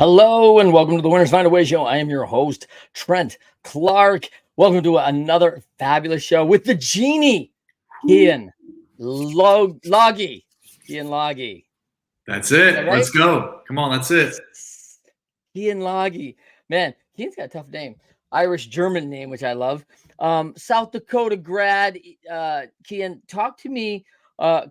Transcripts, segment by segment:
Hello and welcome to the Winners Find a Way show. I am your host, Trent Clark. Welcome to another fabulous show with the Genie, Keyen Lage. Keyen Lage. That's it. Right? Let's go. Come on, that's it. Keyen Lage. Man, Keyen's got a tough name. Irish-German name, which I love. South Dakota grad. Keyen, talk to me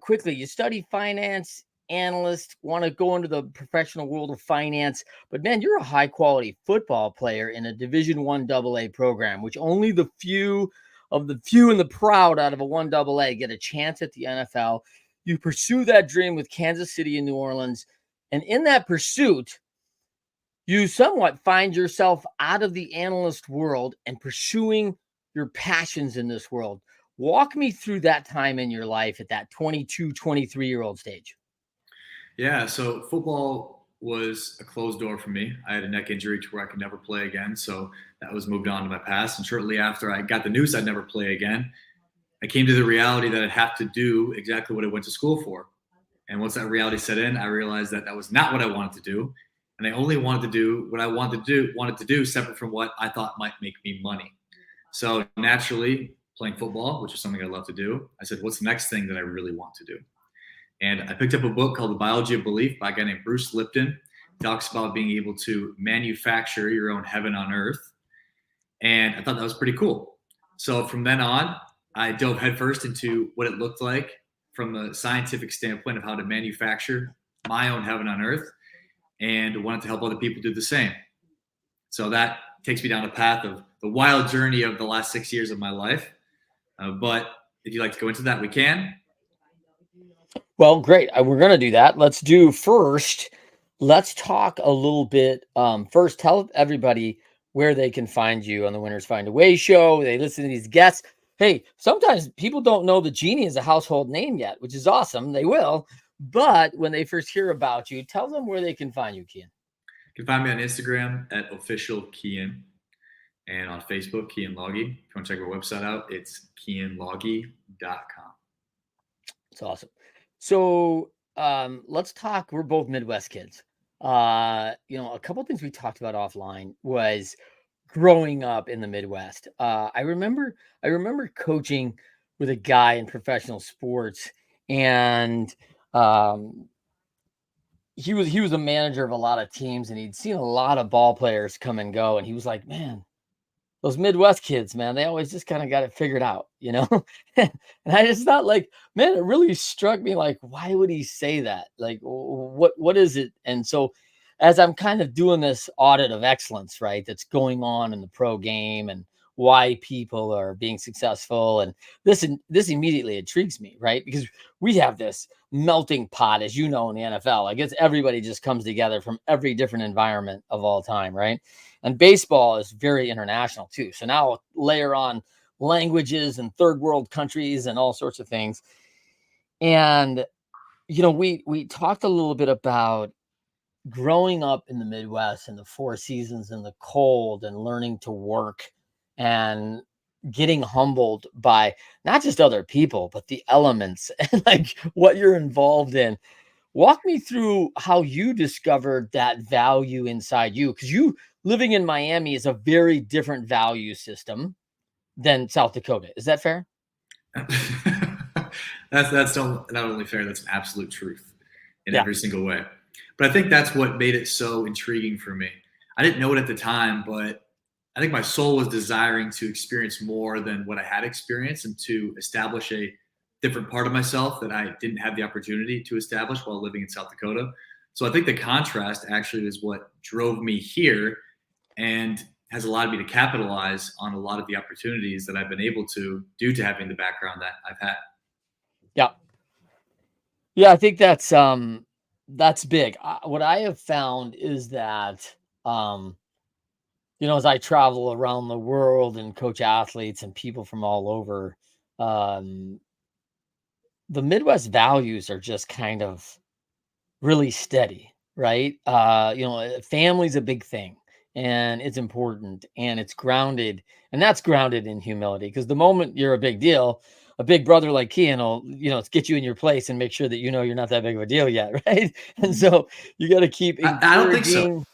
quickly. You study finance analyst, want to go into the professional world of finance, but man, you're a high quality football player in a Division I AA program, which only the few and the proud out of a 1AA get a chance at the NFL. You pursue that dream with Kansas City and New Orleans, and in that pursuit, you somewhat find yourself out of the analyst world and pursuing your passions in this world. Walk me through that time in your life at that 22, 23-year-old stage. Yeah, so football was a closed door for me. I had a neck injury to where I could never play again, so that was moved on to my past. And shortly after I got the news I'd never play again, I came to the reality that I'd have to do exactly what I went to school for. And once that reality set in, I realized that that was not what I wanted to do. And I only wanted to do what I wanted to do separate from what I thought might make me money. So naturally, playing football, which is something I love to do, I said, what's the next thing that I really want to do? And I picked up a book called The Biology of Belief by a guy named Bruce Lipton. He talks about being able to manufacture your own heaven on earth. And I thought that was pretty cool. So from then on, I dove headfirst into what it looked like from a scientific standpoint of how to manufacture my own heaven on earth, and wanted to help other people do the same. So that takes me down a path of the wild journey of the last 6 years of my life. But if you'd like to go into that, we can. Well, great. We're going to do that. Let's talk a little bit. First, tell everybody where they can find you on the Winners Find a Way show. They listen to these guests. Hey, sometimes people don't know the Genie is a household name yet, which is awesome. They will. But when they first hear about you, tell them where they can find you, Keyen. You can find me on Instagram at official Keyen, and on Facebook, Keyen Lage. If you want to check our website out, it's keyenlage.com. It's awesome. So let's talk. We're both Midwest kids. A couple of things we talked about offline was growing up in the Midwest. I remember coaching with a guy in professional sports, and he was a manager of a lot of teams, and he'd seen a lot of ball players come and go, and he was like, man, those Midwest kids, man, they always just kind of got it figured out, and I just thought, like, man, it really struck me, like, why would he say that? Like, what is it? And so as I'm kind of doing this audit of excellence, right, that's going on in the pro game and why people are being successful, and this immediately intrigues me, right? Because we have this melting pot, as you know, in the NFL. I guess everybody just comes together from every different environment of all time, right? And baseball is very international too. So now layer on languages and third world countries and all sorts of things. And we talked a little bit about growing up in the Midwest and the four seasons and the cold, and learning to work and getting humbled by not just other people, but the elements and like what you're involved in. Walk me through how you discovered that value inside you, because you living in Miami is a very different value system than South Dakota. Is that fair? That's not only fair, that's an absolute truth in every single way. But I think that's what made it so intriguing for me. I didn't know it at the time, but I think my soul was desiring to experience more than what I had experienced, and to establish a different part of myself that I didn't have the opportunity to establish while living in South Dakota. So I think the contrast actually is what drove me here, and has allowed me to capitalize on a lot of the opportunities that I've been able to due to having the background that I've had. Yeah, I think that's big. What I have found is that, as I travel around the world and coach athletes and people from all over, the Midwest values are just kind of really steady, right? Family's a big thing, and it's important, and it's grounded, and that's grounded in humility. Because the moment you're a big deal, a big brother like Keyen will, get you in your place and make sure that you're not that big of a deal yet, right? And so you got to keep. I don't think so.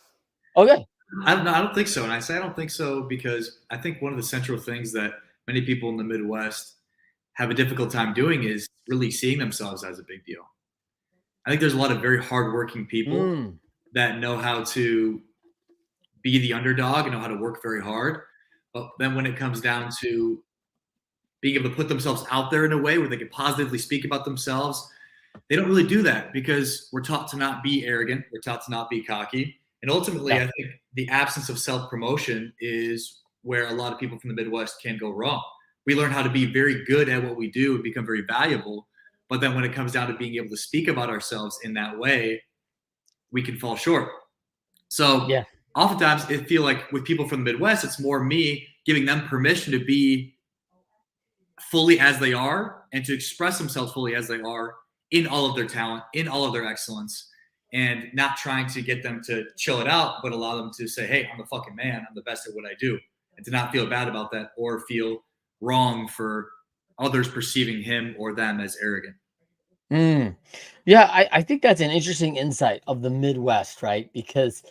Okay. I don't think so. And I say I don't think so because I think one of the central things that many people in the Midwest have a difficult time doing is really seeing themselves as a big deal. I think there's a lot of very hardworking people Mm. that know how to be the underdog and know how to work very hard. But then when it comes down to being able to put themselves out there in a way where they can positively speak about themselves, they don't really do that because we're taught to not be arrogant. We're taught to not be cocky. And ultimately, Yeah. I think the absence of self promotion is where a lot of people from the Midwest can go wrong. We learn how to be very good at what we do and become very valuable. But then when it comes down to being able to speak about ourselves in that way, we can fall short. So Yeah. oftentimes, I feel like with people from the Midwest, it's more me giving them permission to be fully as they are and to express themselves fully as they are in all of their talent, in all of their excellence, and not trying to get them to chill it out, but allow them to say, hey, I'm the fucking man. I'm the best at what I do. And to not feel bad about that or feel wrong for others perceiving him or them as arrogant. Mm. Yeah, I think that's an interesting insight of the Midwest, right? Because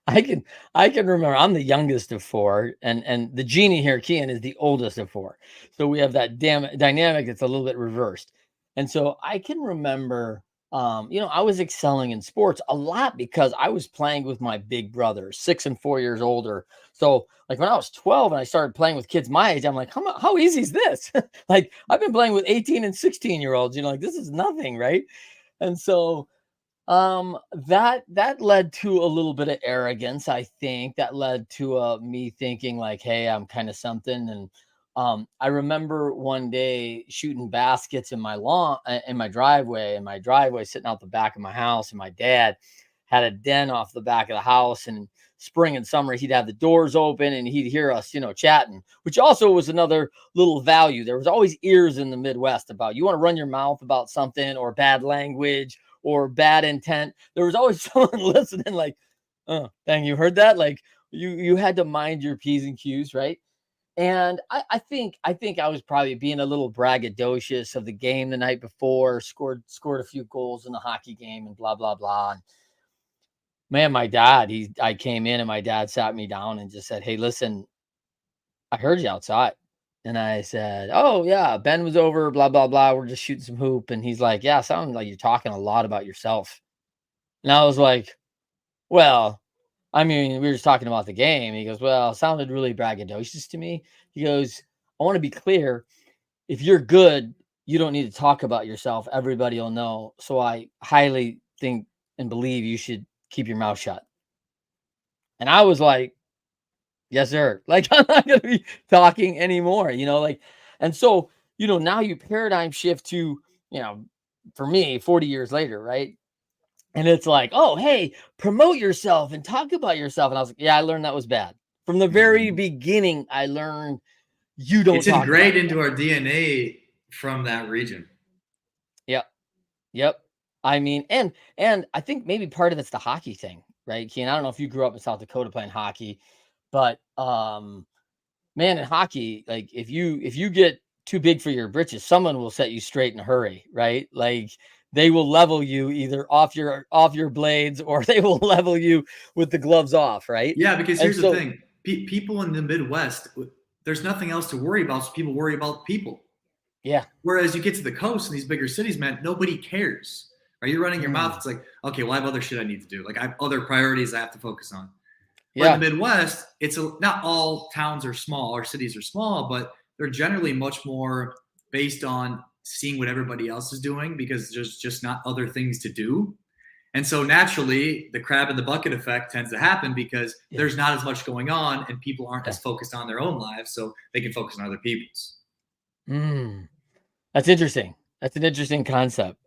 I can I can remember I'm the youngest of four, and the Genie here, Keyen, is the oldest of four. So we have that damn dynamic that's a little bit reversed. And so I can remember, I was excelling in sports a lot because I was playing with my big brother, 6 and 4 years older. So like when I was 12 and I started playing with kids my age, I'm like, how easy is this? Like I've been playing with 18 and 16-year-olds, like this is nothing, right? And so that led to a little bit of arrogance. I think that led to me thinking like, hey, I'm kind of something. And I remember one day shooting baskets in my lawn, in my driveway, sitting out the back of my house, and my dad had a den off the back of the house. And spring and summer, he'd have the doors open and he'd hear us, chatting, which also was another little value. There was always ears in the Midwest about you want to run your mouth about something or bad language or bad intent. There was always someone listening, like, oh, dang, you heard that? Like you had to mind your P's and Q's, right? And I think I was probably being a little braggadocious of the game the night before, scored a few goals in the hockey game and blah blah blah. And man, my dad, I came in and my dad sat me down and just said, hey, listen, I heard you outside. And I said, oh yeah, Ben was over, blah blah blah. We're just shooting some hoop. And he's like, yeah, sounds like you're talking a lot about yourself. And I was like, well, I mean, we were just talking about the game. He goes, well, it sounded really braggadocious to me. He goes, I want to be clear. If you're good, you don't need to talk about yourself. Everybody will know. So I highly think and believe you should keep your mouth shut. And I was like, yes, sir. Like, I'm not going to be talking anymore, like, and so, now you paradigm shift to, you know, for me, 40 years later, right? And it's like, "Oh, hey, promote yourself and talk about yourself." And I was like, "Yeah, I learned that was bad." From the very Mhm. beginning, I learned you don't It's talk about ingrained yourself. into our DNA from that region. Yep, yep. I mean, and I think maybe part of it's the hockey thing, right, Kean? I don't know if you grew up in South Dakota playing hockey, but man, in hockey, like if you get too big for your britches, someone will set you straight in a hurry, right? Like they will level you either off your blades or they will level you with the gloves off, right? Yeah, because And here's the so thing: people in the Midwest, there's nothing else to worry about, so people worry about people. yeah. Whereas you get to the coast in these bigger cities, man, nobody cares. Right? You're running your mouth. Mm, It's like, okay, well, I have other shit I need to do. Like I have other priorities I have to focus on. Where in the yeah. Midwest, not all towns are small or cities are small, but they're generally much more based on seeing what everybody else is doing because there's just not other things to do. And so naturally, the crab in the bucket effect tends to happen because Yeah. there's not as much going on and people aren't Yeah. as focused on their own lives, so they can focus on other people's. Mm, that's interesting. That's an interesting concept.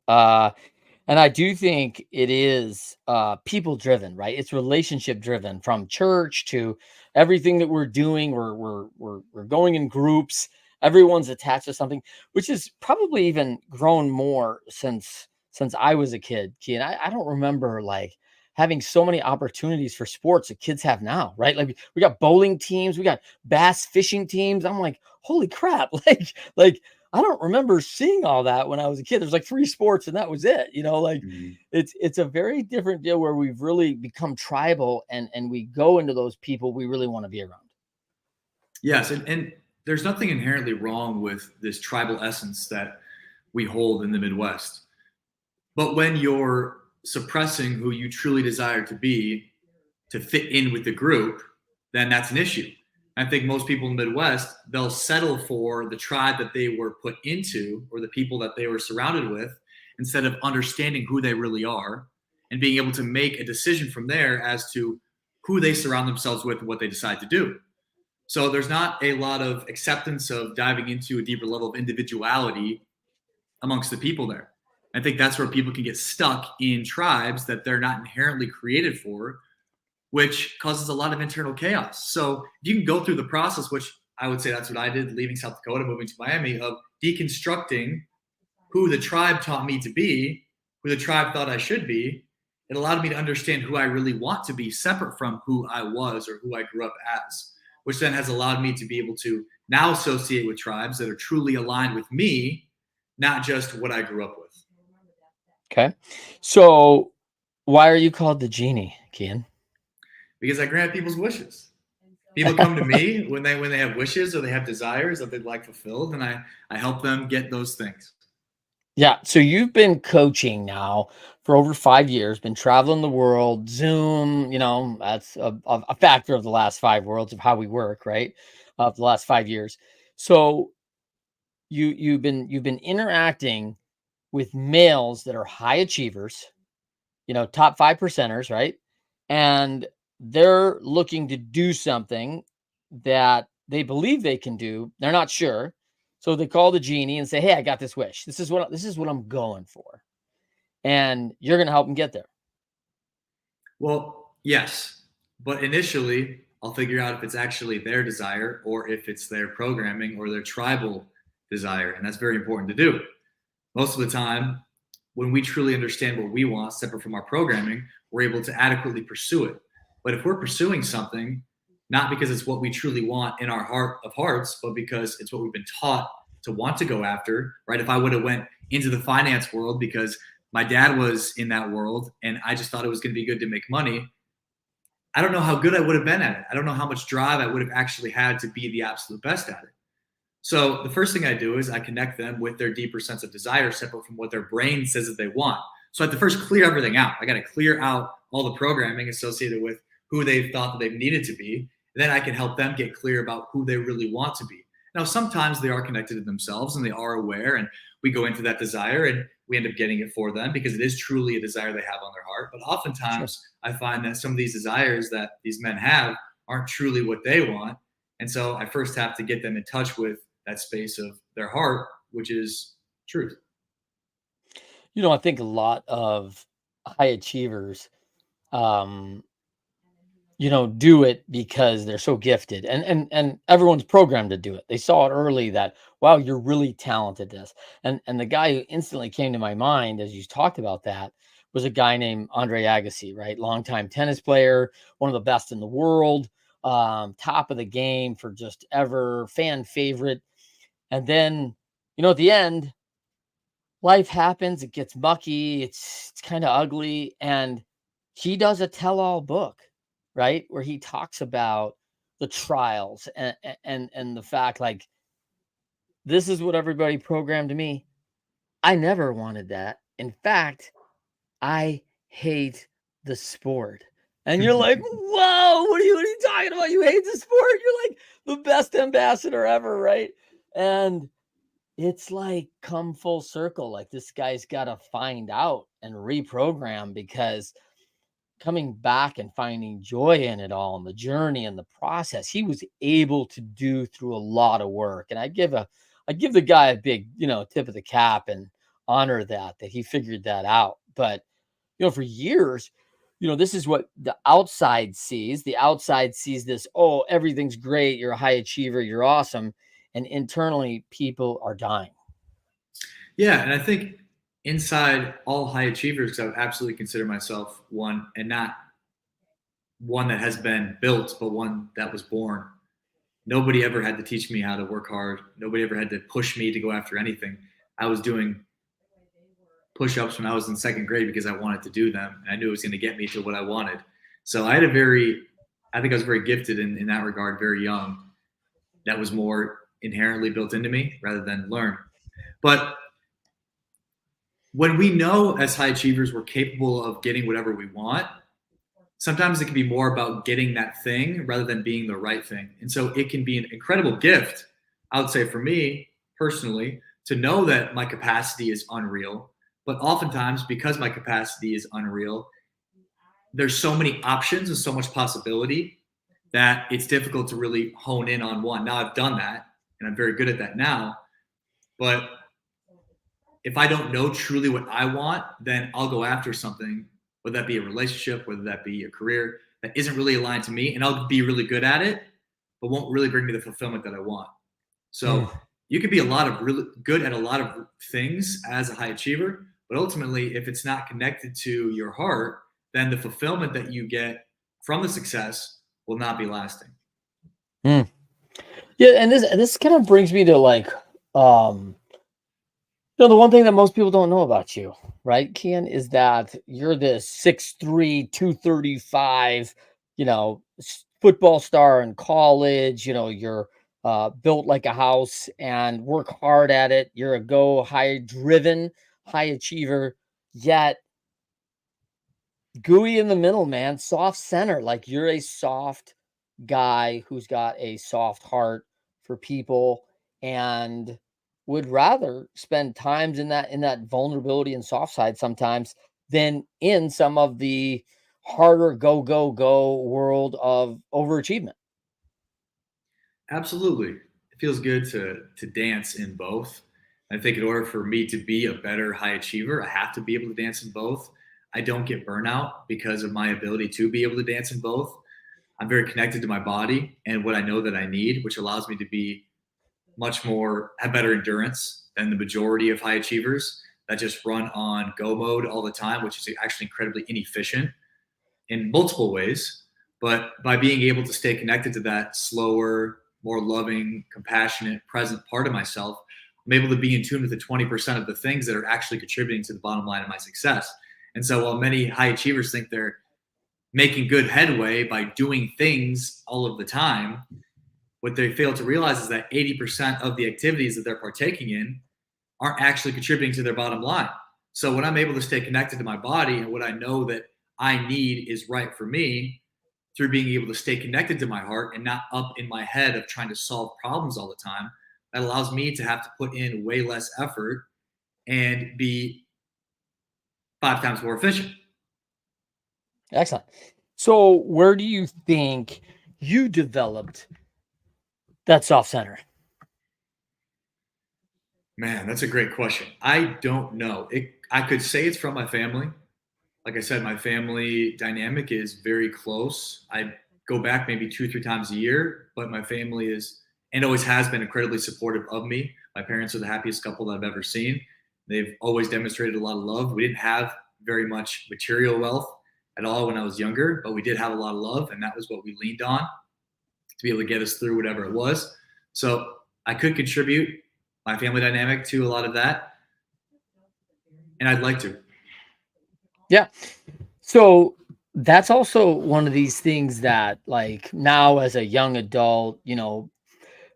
And I do think it is people driven, right? It's relationship driven from church to everything that we're doing. We're going in groups. Everyone's attached to something, which has probably even grown more since I was a kid. Key, and I don't remember like having so many opportunities for sports that kids have now, right? Like we got bowling teams, we got bass fishing teams. I'm like, holy crap! Like I don't remember seeing all that when I was a kid. There's like 3 sports and that was it, like Mhm. it's a very different deal where we've really become tribal and we go into those people we really want to be around. Yes, and there's nothing inherently wrong with this tribal essence that we hold in the Midwest. But when you're suppressing who you truly desire to be to fit in with the group, then that's an issue. I think most people in the Midwest, they'll settle for the tribe that they were put into or the people that they were surrounded with instead of understanding who they really are and being able to make a decision from there as to who they surround themselves with and what they decide to do. So there's not a lot of acceptance of diving into a deeper level of individuality amongst the people there. I think that's where people can get stuck in tribes that they're not inherently created for, which causes a lot of internal chaos. So if you can go through the process, which I would say that's what I did leaving South Dakota, moving to Miami, of deconstructing who the tribe taught me to be, who the tribe thought I should be, it allowed me to understand who I really want to be separate from who I was or who I grew up as, which then has allowed me to be able to now associate with tribes that are truly aligned with me, not just what I grew up with. Okay. So why are you called the Genie, Keyen? Because I grant people's wishes. People come to me when they have wishes or they have desires that they'd like fulfilled, and I help them get those things. Yeah. So you've been coaching now for over 5 years, been traveling the world, Zoom, that's a factor of the last 5 worlds of how we work, right? Of the last 5 years. So you've been interacting with males that are high achievers, top 5 percenters, right? And they're looking to do something that they believe they can do. They're not sure. So they call the genie and say, "Hey, I got this wish. This is what I'm going for." And you're going to help them get there. Well, yes, but initially I'll figure out if it's actually their desire or if it's their programming or their tribal desire, and that's very important to do. Most of the time, when we truly understand what we want, separate from our programming, we're able to adequately pursue it. But if we're pursuing something, not because it's what we truly want in our heart of hearts, but because it's what we've been taught to want to go after, right? If I would have went into the finance world because my dad was in that world and I just thought it was going to be good to make money, I don't know how good I would have been at it. I don't know how much drive I would have actually had to be the absolute best at it. So the first thing I do is I connect them with their deeper sense of desire, separate from what their brain says that they want. So I have to first clear everything out. I got to clear out all the programming associated with who they thought that they needed to be. And then I can help them get clear about who they really want to be. Now, sometimes they are connected to themselves and they are aware, and we go into that desire and we end up getting it for them because it is truly a desire they have on their heart. But Sure. oftentimes I find that some of these desires that these men have aren't truly what they want. And so I first have to get them in touch with that space of their heart, which is truth. I think a lot of high achievers, um, do it because they're so gifted and everyone's programmed to do it. They saw it early that, wow, you're really talented at this. And the guy who instantly came to my mind as you talked about that was a guy named Andre Agassi, right? Longtime tennis player, one of the best in the world, top of the game for just ever, fan favorite. And then, at the end, life happens, it gets mucky, it's kind of ugly, and he does a tell-all book, right? Where he talks about the trials and the fact like this is what everybody programmed me. I never wanted that. In fact, I hate the sport. And you're like, whoa, what are you talking about? You hate the sport? You're like the best ambassador ever, right? And it's like come full circle. Like this guy's got to find out and reprogram because coming back and finding joy in it all and the journey and the process, he was able to do through a lot of work. And I give the guy a big, tip of the cap and honor that he figured that out. But, for years, this is what the outside sees. The outside sees this, oh, everything's great. You're a high achiever. You're awesome. And internally, people are dying. Yeah, and I think inside all high achievers, I would absolutely consider myself one, and not one that has been built, but one that was born. Nobody ever had to teach me how to work hard. Nobody ever had to push me to go after anything. I was doing push-ups when I was in second grade because I wanted to do them, and I knew it was going to get me to what I wanted. So I think I was very gifted in that regard, very young. That was more inherently built into me rather than learned. But when we know as high achievers we're capable of getting whatever we want, sometimes it can be more about getting that thing rather than being the right thing. And so it can be an incredible gift, I would say for me personally, to know that my capacity is unreal. But oftentimes, because my capacity is unreal, there's so many options and so much possibility that it's difficult to really hone in on one. Now I've done that and I'm very good at that now. But if I don't know truly what I want, then I'll go after something, whether that be a relationship, whether that be a career that isn't really aligned to me, and I'll be really good at it, but won't really bring me the fulfillment that I want. Mm. So you could be a lot of really good at a lot of things as a high achiever, but ultimately, if it's not connected to your heart, then the fulfillment that you get from the success will not be lasting. Mm. Yeah, and this kind of brings me to like, the one thing that most people don't know about you, right, Keyen, is that you're this 6'3", 235, football star in college. You're built like a house and work hard at it. You're a high driven, high achiever, yet gooey in the middle, man, soft center. Like you're a soft guy who's got a soft heart for people and would rather spend times in that vulnerability and soft side sometimes than in some of the harder go world of overachievement. Absolutely. It feels good to dance in both. I think in order for me to be a better high achiever, I have to be able to dance in both. I don't get burnout because of my ability to be able to dance in both. I'm very connected to my body and what I know that I need, which allows me to be have better endurance than the majority of high achievers that just run on go mode all the time, which is actually incredibly inefficient in multiple ways. But by being able to stay connected to that slower, more loving, compassionate, present part of myself, I'm able to be in tune with the 20% of the things that are actually contributing to the bottom line of my success. And so while many high achievers think they're making good headway by doing things all of the time, what they fail to realize is that 80% of the activities that they're partaking in aren't actually contributing to their bottom line. So when I'm able to stay connected to my body and what I know that I need is right for me through being able to stay connected to my heart and not up in my head of trying to solve problems all the time, that allows me to have to put in way less effort and be 5 times more efficient. Excellent. So where do you think you developed that soft center? Man, that's a great question. I don't know. I could say it's from my family. Like I said, my family dynamic is very close. I go back maybe 2, 3 times a year, but my family is and always has been incredibly supportive of me. My parents are the happiest couple that I've ever seen. They've always demonstrated a lot of love. We didn't have very much material wealth at all when I was younger, but we did have a lot of love, and that was what we leaned on to be able to get us through whatever it was. So I could contribute my family dynamic to a lot of that, and I'd like to. Yeah. So that's also one of these things that, like, now as a young adult,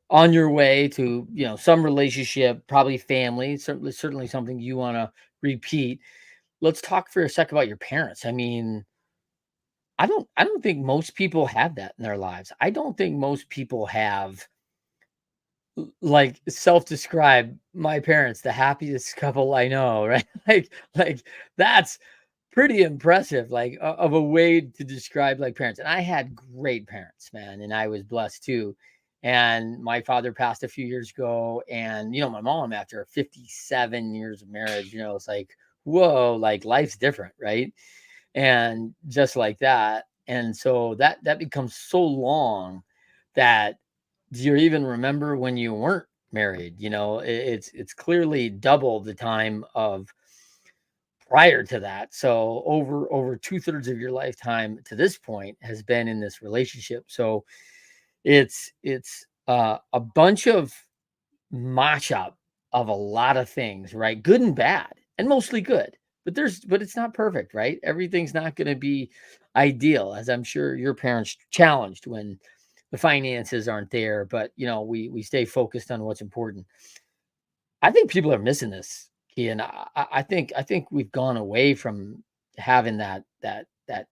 on your way to, some relationship, probably family, certainly something you want to repeat. Let's talk for a sec about your parents. I mean, I don't think most people have that in their lives. I don't think most people have like self-describe my parents the happiest couple I know, right? Like that's pretty impressive, like of a way to describe like parents. And I had great parents, man, and I was blessed too. And my father passed a few years ago, and my mom, after 57 years of marriage, it's like, whoa, like life's different, right? And just like that. And so that becomes so long that, do you even remember when you weren't married? It's clearly double the time of prior to that. So over 2/3 of your lifetime to this point has been in this relationship. So it's a bunch of matchup of a lot of things, right? Good and bad, and mostly good. But it's not perfect, right? Everything's not going to be ideal, as I'm sure your parents challenged when the finances aren't there. But we stay focused on what's important. I think people are missing this, Keyen. I think we've gone away from having that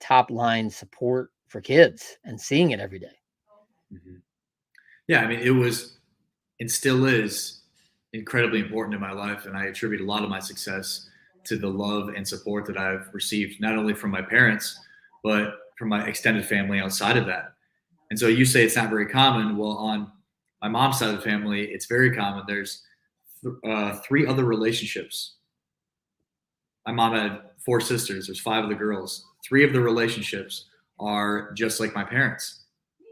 top line support for kids and seeing it every day. Mhm. Yeah, I mean, it was and still is incredibly important in my life, and I attribute a lot of my success to the love and support that I've received, not only from my parents, but from my extended family outside of that. And so you say it's not very common. Well, on my mom's side of the family, it's very common. There's three other relationships. My mom had four sisters. There's five of the girls. Three of the relationships are just like my parents.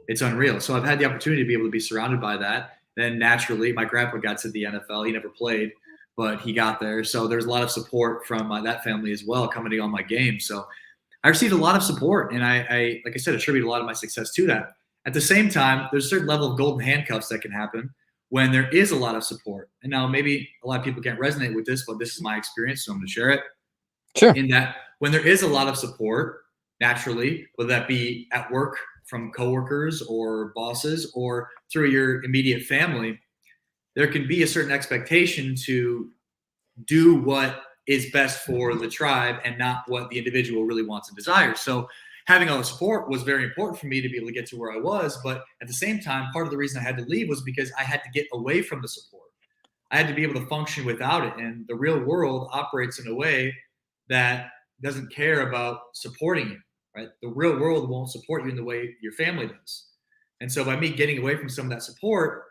It's unreal. So I've had the opportunity to be able to be surrounded by that. Then naturally, my grandpa got to the NFL. He never played, but he got there. So there's a lot of support from that family as well coming to all my games. So I received a lot of support, and I like I said, attribute a lot of my success to that. At the same time, there's a certain level of golden handcuffs that can happen when there is a lot of support. And now maybe a lot of people can't resonate with this, but this is my experience, so I'm going to share it. Sure. In that when there is a lot of support, naturally, whether that be at work from coworkers or bosses or through your immediate family, there can be a certain expectation to do what is best for the tribe and not what the individual really wants and desires. So having all the support was very important for me to be able to get to where I was. But at the same time, part of the reason I had to leave was because I had to get away from the support. I had to be able to function without it. And the real world operates in a way that doesn't care about supporting you, right? The real world won't support you in the way your family does. And so by me getting away from some of that support,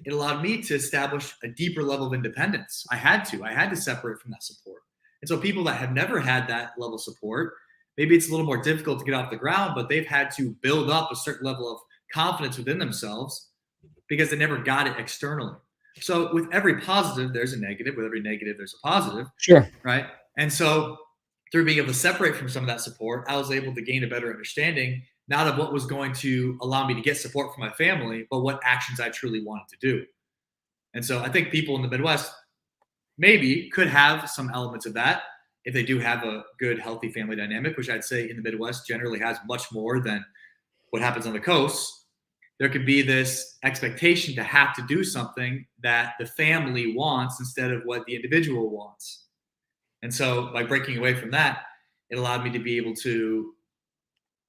it allowed me to establish a deeper level of independence. I had to separate from that support. And so people that have never had that level of support, maybe it's a little more difficult to get off the ground, but they've had to build up a certain level of confidence within themselves because they never got it externally. So with every positive, there's a negative. With every negative, there's a positive. Sure. Right. And so through being able to separate from some of that support, I was able to gain a better understanding, not of what was going to allow me to get support from my family, but what actions I truly wanted to do. And so I think people in the Midwest maybe could have some elements of that if they do have a good, healthy family dynamic, which I'd say in the Midwest generally has much more than what happens on the coast. There could be this expectation to have to do something that the family wants instead of what the individual wants. And so by breaking away from that, it allowed me to be able to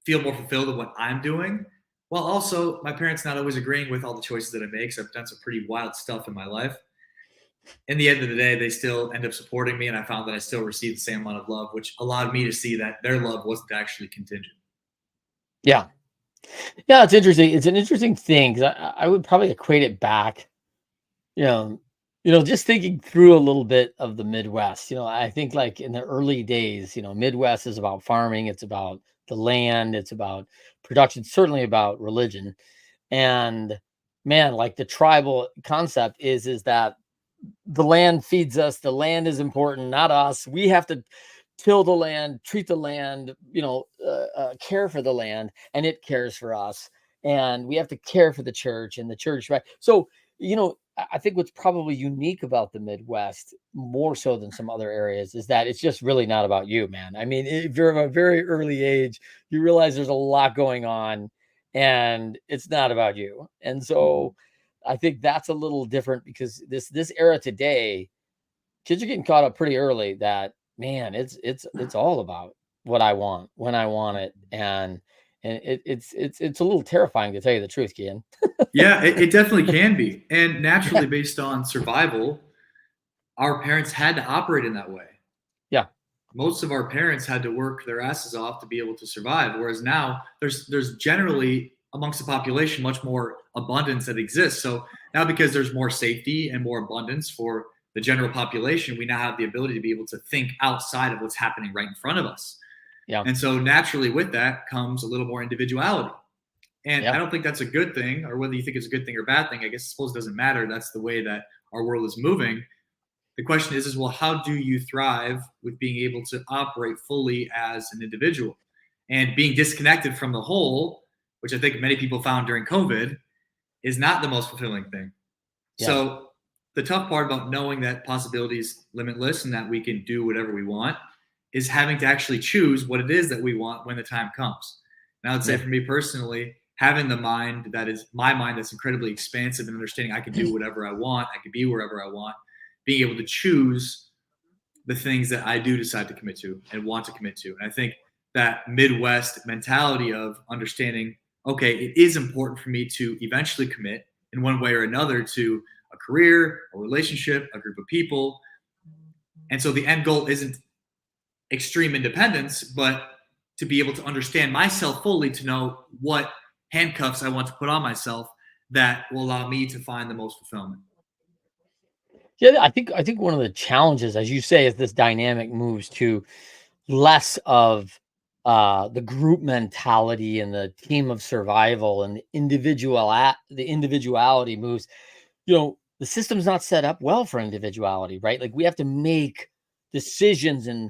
feel more fulfilled in what I'm doing, while also my parents not always agreeing with all the choices that I make. So I've done some pretty wild stuff in my life. In the end of the day, they still end up supporting me, and I found that I still received the same amount of love, which allowed me to see that their love wasn't actually contingent. Yeah. Yeah, it's interesting. It's an interesting thing because I would probably equate it back, you know, just thinking through a little bit of the Midwest. I think like in the early days, Midwest is about farming, it's about the land, it's about production, certainly about religion. And man, like the tribal concept is that the land feeds us, the land is important, not us. We have to till the land, treat the land, care for the land, and it cares for us. And we have to care for the church and the church, right? So, I think what's probably unique about the Midwest, more so than some other areas, is that it's just really not about you, man. I mean, if you're of a very early age, you realize there's a lot going on and it's not about you. And so I think that's a little different because this era today, kids are getting caught up pretty early that man, it's all about what I want when I want it. And it's a little terrifying to tell you the truth, Keyen. Yeah, it definitely can be. And naturally, based on survival, our parents had to operate in that way. Yeah. Most of our parents had to work their asses off to be able to survive. Whereas now there's generally amongst the population much more abundance that exists. So now because there's more safety and more abundance for the general population, we now have the ability to be able to think outside of what's happening right in front of us. Yeah. And so naturally with that comes a little more individuality. And I don't think that's a good thing, or whether you think it's a good thing or bad thing, I guess I suppose it doesn't matter. That's the way that our world is moving. The question is, well, how do you thrive with being able to operate fully as an individual and being disconnected from the whole, which I think many people found during COVID, is not the most fulfilling thing. Yeah. So the tough part about knowing that possibility is limitless and that we can do whatever we want is having to actually choose what it is that we want when the time comes. And I would say for me personally, having the mind that is my mind that's incredibly expansive and understanding I can do whatever I want, I can be wherever I want, being able to choose the things that I do decide to commit to and want to commit to. And I think that Midwest mentality of understanding, okay, it is important for me to eventually commit in one way or another to a career, a relationship, a group of people. And so the end goal isn't extreme independence, but to be able to understand myself fully, to know what handcuffs I want to put on myself that will allow me to find the most fulfillment. Yeah, I think one of the challenges, as you say, is this dynamic moves to less of the group mentality and the team of survival, and the individuality moves. The system's not set up well for individuality, right? Like we have to make decisions and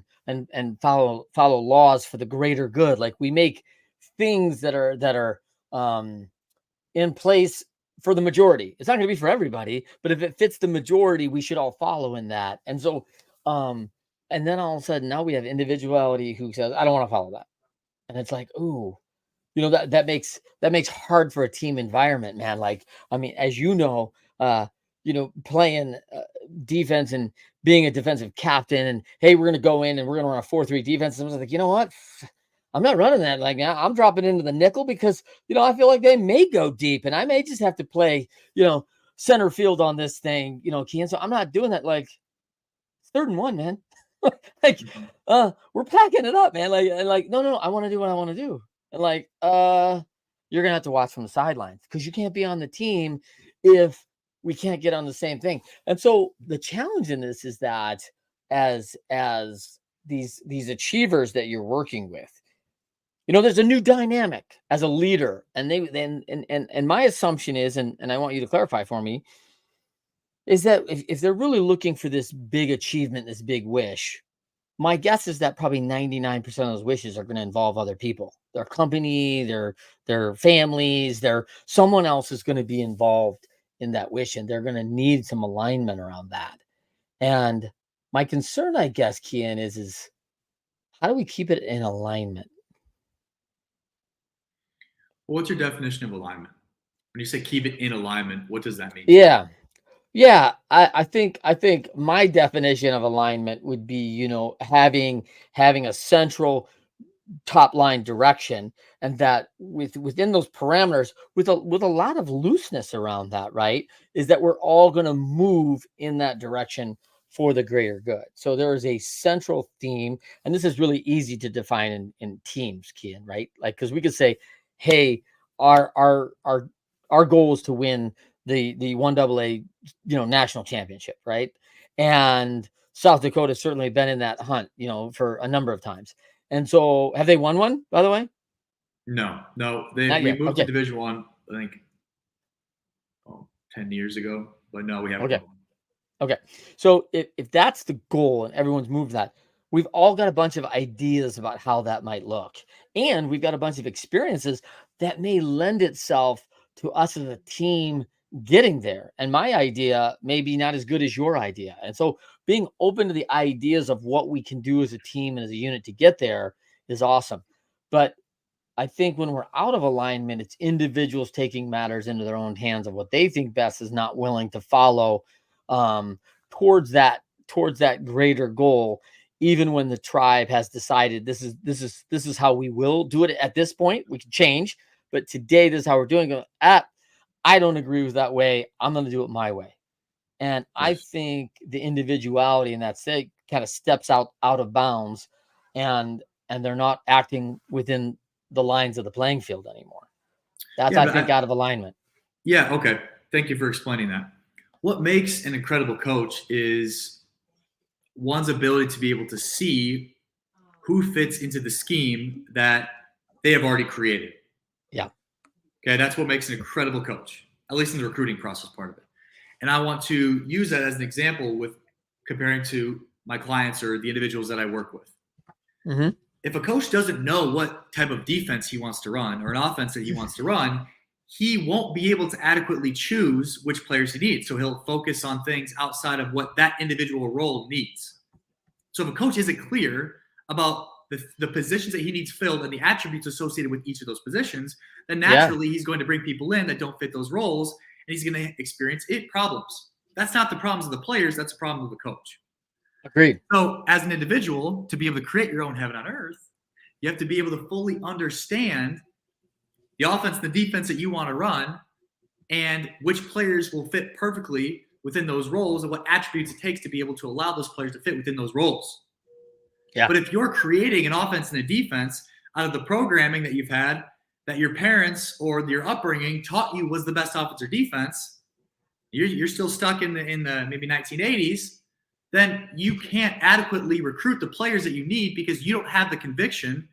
follow laws for the greater good. Like we make things that are um in place for the majority. It's not going to be for everybody, but if it fits the majority, we should all follow in that. And so, um, and then all of a sudden, now we have individuality who says, "I don't want to follow that," and it's like, ooh, that makes hard for a team environment, man. Like, I mean, as uh, playing defense and being a defensive captain, and hey, we're going to go in and we're going to run a 4-3 defense. And I was like, you know what? I'm not running that. Like, I'm dropping into the nickel because I feel like they may go deep, and I may just have to play center field on this thing, Keyen. So I'm not doing that. Like, it's 3rd and 1, man. Like, we're packing it up, man. Like, no, I want to do what I want to do. And like, you're gonna have to watch from the sidelines because you can't be on the team if we can't get on the same thing. And so the challenge in this is that as these achievers that you're working with, there's a new dynamic as a leader, and and my assumption is, and I want you to clarify for me, is that if they're really looking for this big achievement, this big wish, my guess is that probably 99% of those wishes are going to involve other people, their company, their families, someone else is going to be involved in that wish, and they're going to need some alignment around that. And my concern, I guess, Keyen, is how do we keep it in alignment? What's your definition of alignment? When you say keep it in alignment, what does that mean to you? Yeah. Yeah, I think my definition of alignment would be, having a central top line direction, and that within those parameters, with a lot of looseness around that, right? Is that we're all going to move in that direction for the greater good. So there is a central theme, and this is really easy to define in teams, Keyen, right? Like, because we could say, hey, our goal is to win the 1AA national championship, right? And South Dakota's certainly been in that hunt, for a number of times. And so, have they won one, by the way? No. Not We yet. moved to Okay. Division One, I think, 10 years ago, but no, we haven't Okay. won one. Okay. So if that's the goal and everyone's moved that, we've all got a bunch of ideas about how that might look. And we've got a bunch of experiences that may lend itself to us as a team getting there. And my idea may be not as good as your idea. And so being open to the ideas of what we can do as a team and as a unit to get there is awesome. But I think when we're out of alignment, it's individuals taking matters into their own hands of what they think best, is not willing to follow um, towards that greater goal, even when the tribe has decided this is how we will do it. At this point, we can change, but today this is how we're doing it. I don't agree with that way. I'm going to do it my way. And I Yes. think the individuality in that state kind of steps out of bounds, and they're not acting within the lines of the playing field anymore. That's, Yeah, I but think, out of alignment. yeah, okay. Thank you for explaining that. What makes an incredible coach is one's ability to be able to see who fits into the scheme that they have already created. Yeah. Okay, that's what makes an incredible coach, at least in the recruiting process part of it. And I want to use that as an example with comparing to my clients or the individuals that I work with. Hmm. If a coach doesn't know what type of defense he wants to run or an offense that he wants to run, he won't be able to adequately choose which players he needs. So he'll focus on things outside of what that individual role needs. So if a coach isn't clear about the positions that he needs filled and the attributes associated with each of those positions, then naturally he's going to bring people in that don't fit those roles, and he's going to experience problems. That's not the problems of the players. That's the problem of the coach. Agreed. So as an individual, to be able to create your own heaven on earth, you have to be able to fully understand the offense and the defense that you want to run and which players will fit perfectly within those roles and what attributes it takes to be able to allow those players to fit within those roles. Yeah. But if you're creating an offense and a defense out of the programming that you've had, that your parents or your upbringing taught you was the best offense or defense, you're still stuck in the maybe 1980s, then you can't adequately recruit the players that you need because you don't have the conviction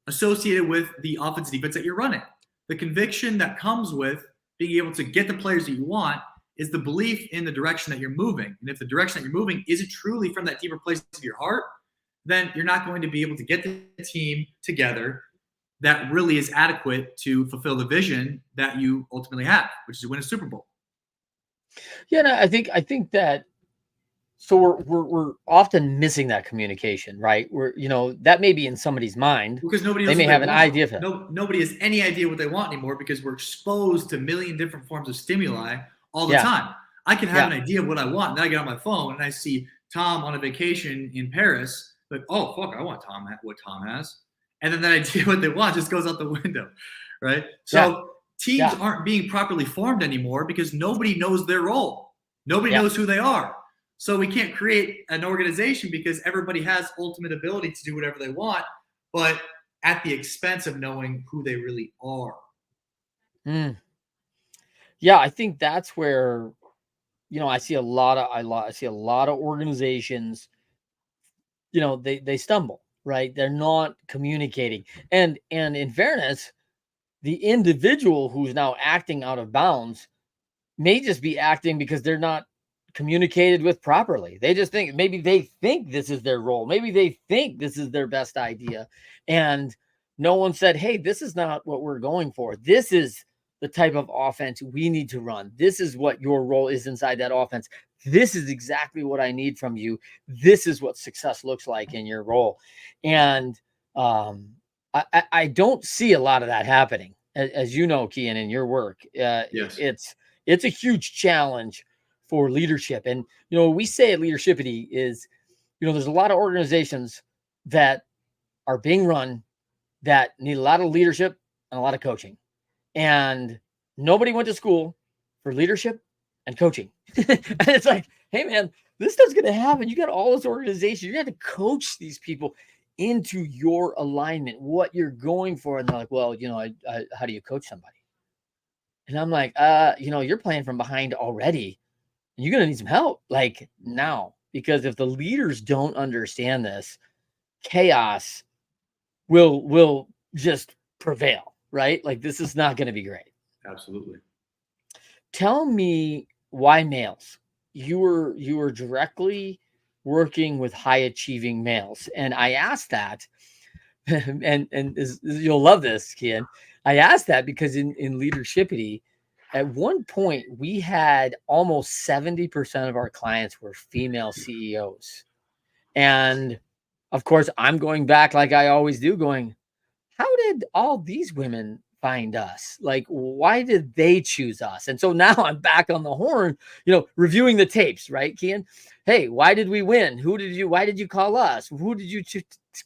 associated with the offense and defense that you're running. The conviction that comes with being able to get the players that you want is the belief in the direction that you're moving. And if the direction that you're moving isn't truly from that deeper place of your heart, then you're not going to be able to get the team together that really is adequate to fulfill the vision that you ultimately have, which is to win a Super Bowl. Yeah, no, I think that. So we're often missing that communication, right? That may be in somebody's mind because nobody knows they may have an idea of that. Nobody has any idea what they want anymore because we're exposed to a million different forms of stimuli all the time. I can have an idea of what I want, and then I get on my phone and I see Tom on a vacation in Paris. Like, oh fuck, I want what Tom has, and then that idea of what they want just goes out the window, right? So teams aren't being properly formed anymore because nobody knows their role. Nobody knows who they are. So we can't create an organization because everybody has ultimate ability to do whatever they want, but at the expense of knowing who they really are. Yeah, I think that's where, I see a lot of organizations, they stumble, right? They're not communicating. And in fairness, the individual who's now acting out of bounds may just be acting because they're not communicated with properly. They just think this is their role. Maybe they think this is their best idea. And no one said, hey, this is not what we're going for. This is the type of offense we need to run. This is what your role is inside that offense. This is exactly what I need from you. This is what success looks like in your role. And I don't see a lot of that happening, as you know, Keyen, in your work. Yes. It's a huge challenge for leadership. And, we say at Leadershipity is, there's a lot of organizations that are being run that need a lot of leadership and a lot of coaching. And nobody went to school for leadership and coaching. And it's like, hey man, this stuff's going to happen. You got all this organization. You got to coach these people into your alignment, what you're going for. And they're like, well, how do you coach somebody? And I'm like, you're playing from behind already. You're going to need some help like now, because if the leaders don't understand this, chaos will just prevail, right? Like this is not going to be great. Absolutely. Tell me why males. You were directly working with high achieving males. And I asked that, and you'll love this, Keyen. I asked that because in Leadershipity, at one point, we had almost 70% of our clients were female CEOs. And of course, I'm going back like I always do, going, how did all these women find us? Like, why did they choose us? And so now I'm back on the horn, reviewing the tapes, right, Keyen? Hey, why did we win? Why did you call us? Who did you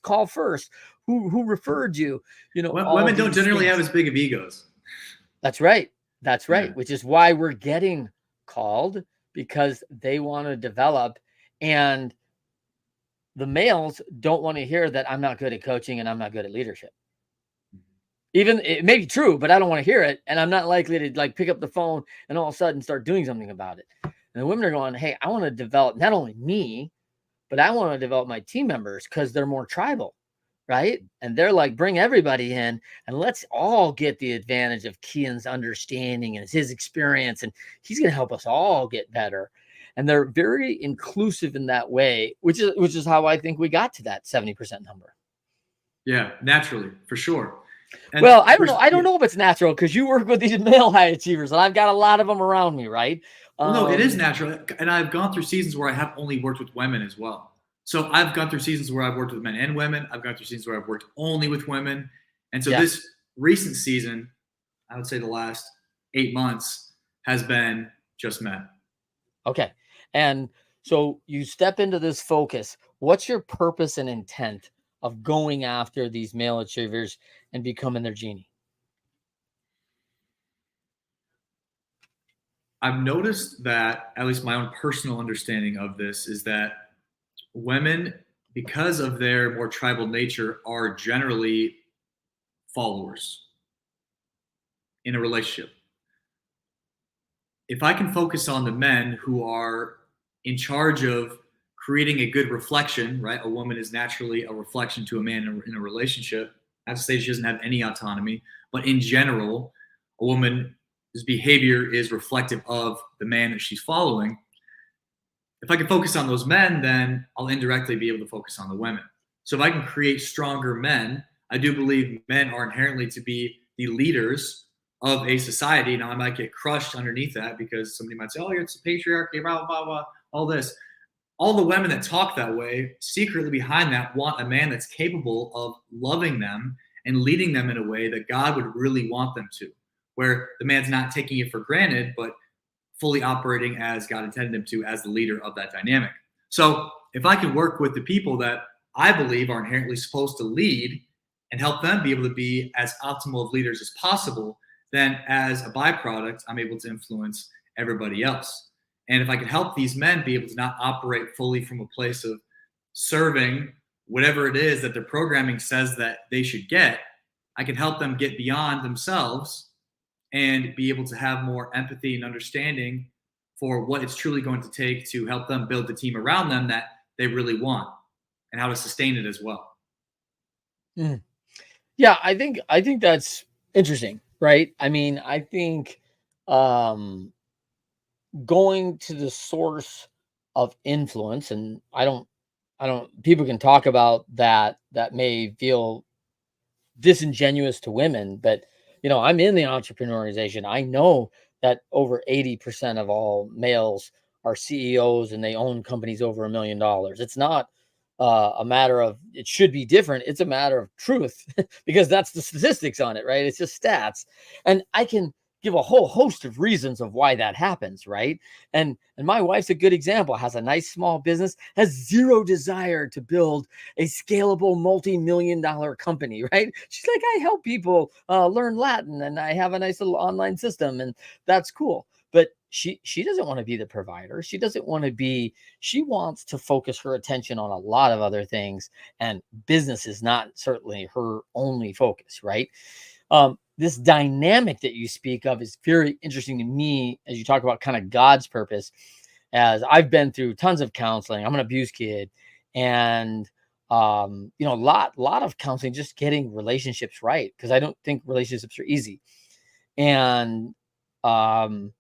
call first? Who referred you? Women don't generally have as big of egos. That's right. That's right. Yeah. Which is why we're getting called, because they want to develop, and the males don't want to hear that I'm not good at coaching and I'm not good at leadership. Even it may be true, but I don't want to hear it. And I'm not likely to pick up the phone and all of a sudden start doing something about it. And the women are going, hey, I want to develop not only me, but I want to develop my team members because they're more tribal. Right. And they're like, bring everybody in and let's all get the advantage of Keyen's understanding and his experience. And he's going to help us all get better. And they're very inclusive in that way, which is how I think we got to that 70% number. Yeah, naturally, for sure. And Well, I don't know if it's natural because you work with these male high achievers, and I've got a lot of them around me, right? well, no, it is natural. And I've gone through seasons where I have only worked with women as well. So I've gone through seasons where I've worked with men and women. I've gone through seasons where I've worked only with women. And so Yeah. this recent season, I would say the last 8 months, has been just men. Okay. And so you step into this focus. What's your purpose and intent of going after these male achievers and becoming their genie? I've noticed that, at least my own personal understanding of this, is that women, because of their more tribal nature, are generally followers in a relationship. If I can focus on the men who are in charge of creating a good reflection, right? A woman is naturally a reflection to a man in a relationship. Not to say she doesn't have any autonomy, but in general, a woman's behavior is reflective of the man that she's following. If I can focus on those men, then I'll indirectly be able to focus on the women. So if I can create stronger men, I do believe men are inherently to be the leaders of a society. Now I might get crushed underneath that because somebody might say, "Oh, it's a patriarchy, blah blah blah, all this." All the women that talk that way, secretly behind that, want a man that's capable of loving them and leading them in a way that God would really want them to, where the man's not taking it for granted, but fully operating as God intended him to, as the leader of that dynamic. So if I can work with the people that I believe are inherently supposed to lead and help them be able to be as optimal of leaders as possible, then as a byproduct, I'm able to influence everybody else. And if I can help these men be able to not operate fully from a place of serving whatever it is that their programming says that they should get, I can help them get beyond themselves and be able to have more empathy and understanding for what it's truly going to take to help them build the team around them that they really want and how to sustain it as well. Mm. Yeah, I think that's interesting, right? I mean, I think um going to the source of influence, and I don't people can talk about that that may feel disingenuous to women, but I'm in the entrepreneur organization. I know that over 80% of all males are CEOs and they own companies over $1 million. It's not a matter of it should be different. It's a matter of truth because that's the statistics on it, right? It's just stats. And I can give a whole host of reasons of why that happens, right? And my wife's a good example, has a nice small business, has zero desire to build a scalable multi-million dollar company, right? She's like, I help people learn Latin and I have a nice little online system and that's cool. But she doesn't want to be the provider. She doesn't want to be, she wants to focus her attention on a lot of other things. And business is not certainly her only focus, right? This dynamic that you speak of is very interesting to me as you talk about kind of God's purpose. As I've been through tons of counseling, I'm an abused kid, and a lot of counseling, just getting relationships right because I don't think relationships are easy. And um,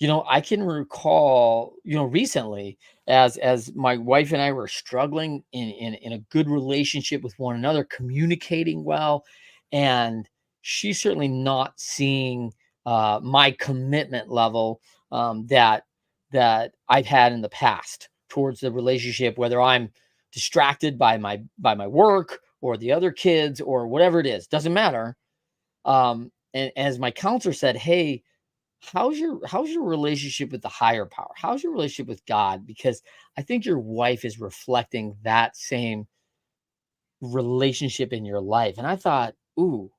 I can recall, recently as my wife and I were struggling in a good relationship with one another, communicating well, and she's certainly not seeing my commitment level that I've had in the past towards the relationship, whether I'm distracted by my work or the other kids or whatever it is, doesn't matter. And as my counselor said, hey, how's your relationship with the higher power? How's your relationship with God? Because I think your wife is reflecting that same relationship in your life. And I thought, ooh,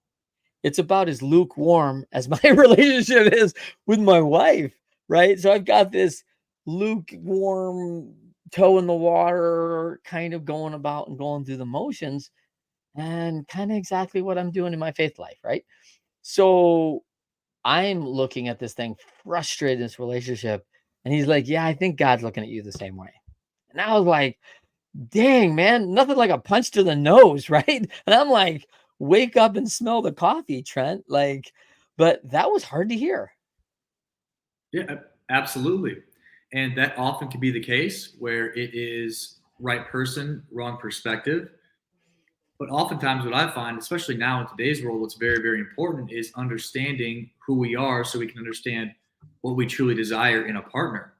it's about as lukewarm as my relationship is with my wife, right? So I've got this lukewarm toe in the water kind of going about and going through the motions and kind of exactly what I'm doing in my faith life, right? So I'm looking at this thing frustrated in this relationship. And he's like, yeah, I think God's looking at you the same way. And I was like, dang, man, nothing like a punch to the nose, right? And I'm like, wake up and smell the coffee, Trent. Like, but that was hard to hear. Yeah, absolutely. And that often can be the case where it is right person, wrong perspective. But oftentimes what I find, especially now in today's world, what's very, very important is understanding who we are so we can understand what we truly desire in a partner.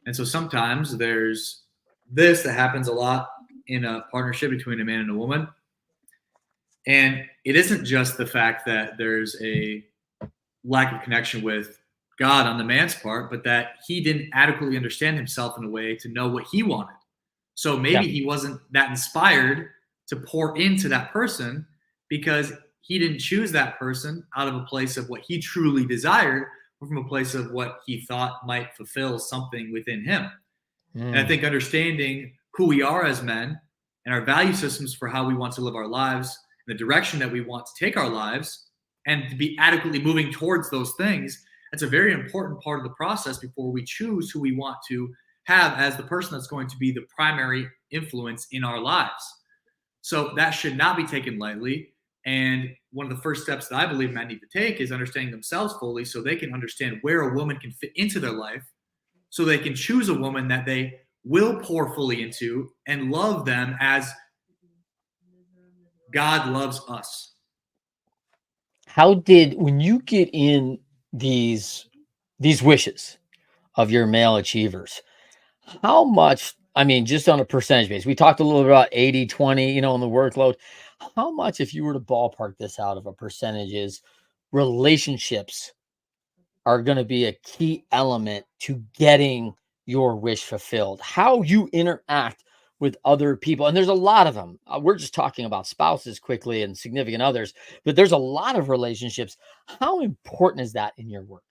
And so sometimes there's this that happens a lot in a partnership between a man and a woman. And it isn't just the fact that there's a lack of connection with God on the man's part, but that he didn't adequately understand himself in a way to know what he wanted. So maybe he wasn't that inspired to pour into that person because he didn't choose that person out of a place of what he truly desired, or from a place of what he thought might fulfill something within him. And I think understanding who we are as men and our value systems for how we want to live our lives, the direction that we want to take our lives, and to be adequately moving towards those things, that's a very important part of the process before we choose who we want to have as the person that's going to be the primary influence in our lives. So that should not be taken lightly. And one of the first steps that I believe men need to take is understanding themselves fully so they can understand where a woman can fit into their life, so they can choose a woman that they will pour fully into and love them as God loves us. When you get in these wishes of your male achievers, how much, I mean, just on a percentage base, we talked a little bit about 80-20, on the workload. How much, if you were to ballpark this out of a percentages, relationships are going to be a key element to getting your wish fulfilled? How you interact with other people. And there's a lot of them. We're just talking about spouses quickly and significant others, but there's a lot of relationships. How important is that in your work?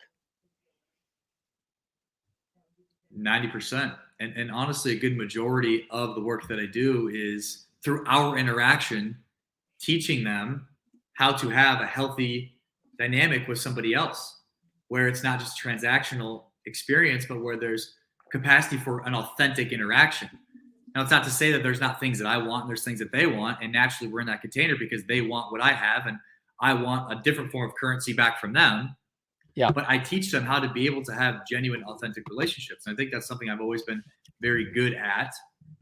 90%. And honestly, a good majority of the work that I do is through our interaction, teaching them how to have a healthy dynamic with somebody else, where it's not just a transactional experience, but where there's capacity for an authentic interaction. Now, it's not to say that there's not things that I want and there's things that they want. And naturally, we're in that container because they want what I have and I want a different form of currency back from them. Yeah. But I teach them how to be able to have genuine, authentic relationships. And I think that's something I've always been very good at,